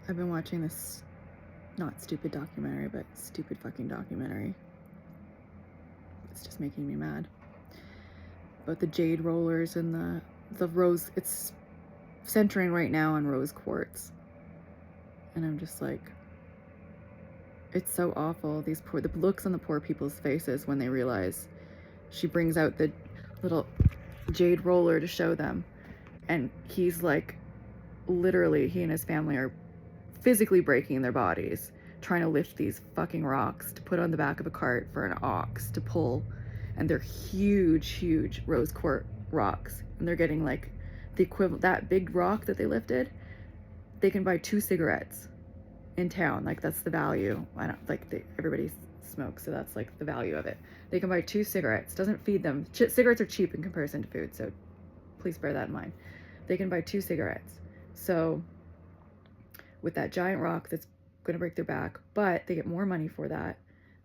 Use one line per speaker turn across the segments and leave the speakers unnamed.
I've been watching this not stupid documentary, but stupid fucking documentary. It's just making me mad. About the jade rollers and the rose. It's centering right now on rose quartz. And I'm just like, it's so awful. The looks on the poor people's faces when they realize she brings out the little jade roller to show them. And he's like, literally, he and his family are physically breaking their bodies trying to lift these fucking rocks to put on the back of a cart for an ox to pull. And they're huge rose quartz rocks. And they're getting like the equivalent, that big rock that they lifted, they can buy 2 cigarettes in town. Like, that's the value. I don't like, everybody smokes, so that's like the value of it. They can buy 2 cigarettes. Doesn't feed them. Cigarettes are cheap in comparison to food, so please bear that in mind. They can buy 2 cigarettes. So with that giant rock that's going to break their back, but they get more money for that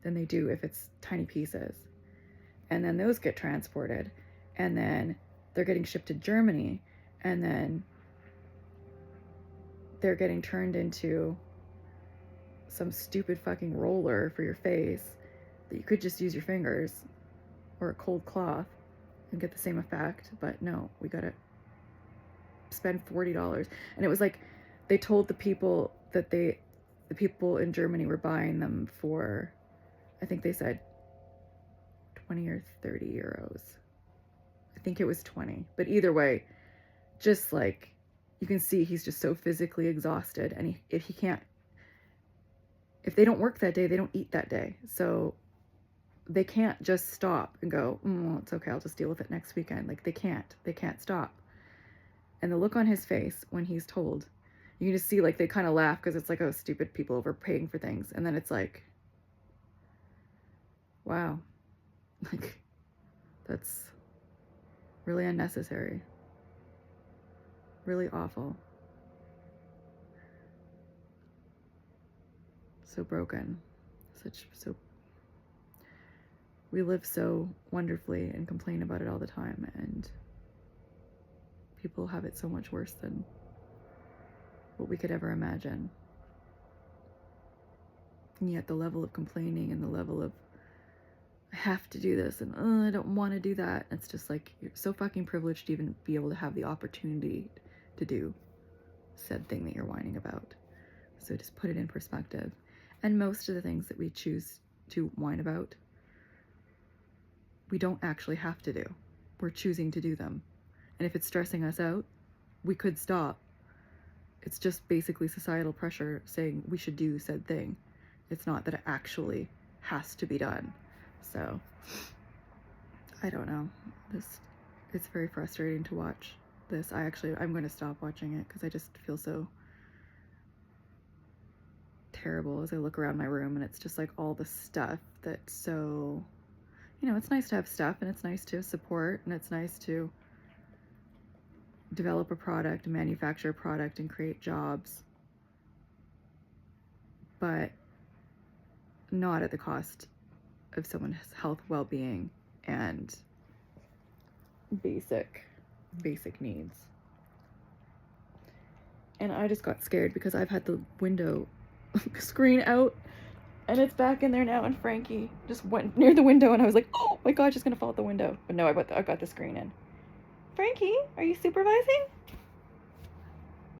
than they do if it's tiny pieces. And then those get transported, and then they're getting shipped to Germany, and then they're getting turned into some stupid fucking roller for your face that you could just use your fingers or a cold cloth and get the same effect. But no, we gotta spend $40. And it was like, they told the people that the people in Germany were buying them for, I think they said 20 or 30 euros. I think it was 20, but either way, just like, you can see he's just so physically exhausted, and if they don't work that day, they don't eat that day. So they can't just stop and go, it's okay, I'll just deal with it next weekend. Like, they can't stop. And the look on his face when he's told, you can just see, like, they kind of laugh because it's like, oh, stupid people overpaying for things. And then it's like, wow, like, that's really unnecessary, really awful, so broken, so we live so wonderfully and complain about it all the time, and people have it so much worse than what we could ever imagine. And yet the level of complaining and the level of, I have to do this, and I don't want to do that. It's just like, you're so fucking privileged to even be able to have the opportunity to do said thing that you're whining about. So just put it in perspective. And most of the things that we choose to whine about, we don't actually have to do. We're choosing to do them. And if it's stressing us out, we could stop. It's just basically societal pressure saying we should do said thing. It's not that it actually has to be done. So, I don't know. It's very frustrating to watch this. I'm going to stop watching it because I just feel so terrible as I look around my room, and it's just like all the stuff that's so, it's nice to have stuff, and it's nice to support, and it's nice to develop a product, manufacture a product, and create jobs, but not at the cost of someone's health, well-being, and basic needs. And I just got scared because I've had the window screen out, and it's back in there now, and Frankie just went near the window, and I was like, oh my god, she's gonna fall out the window. But no, I got the screen in. Frankie, are you supervising?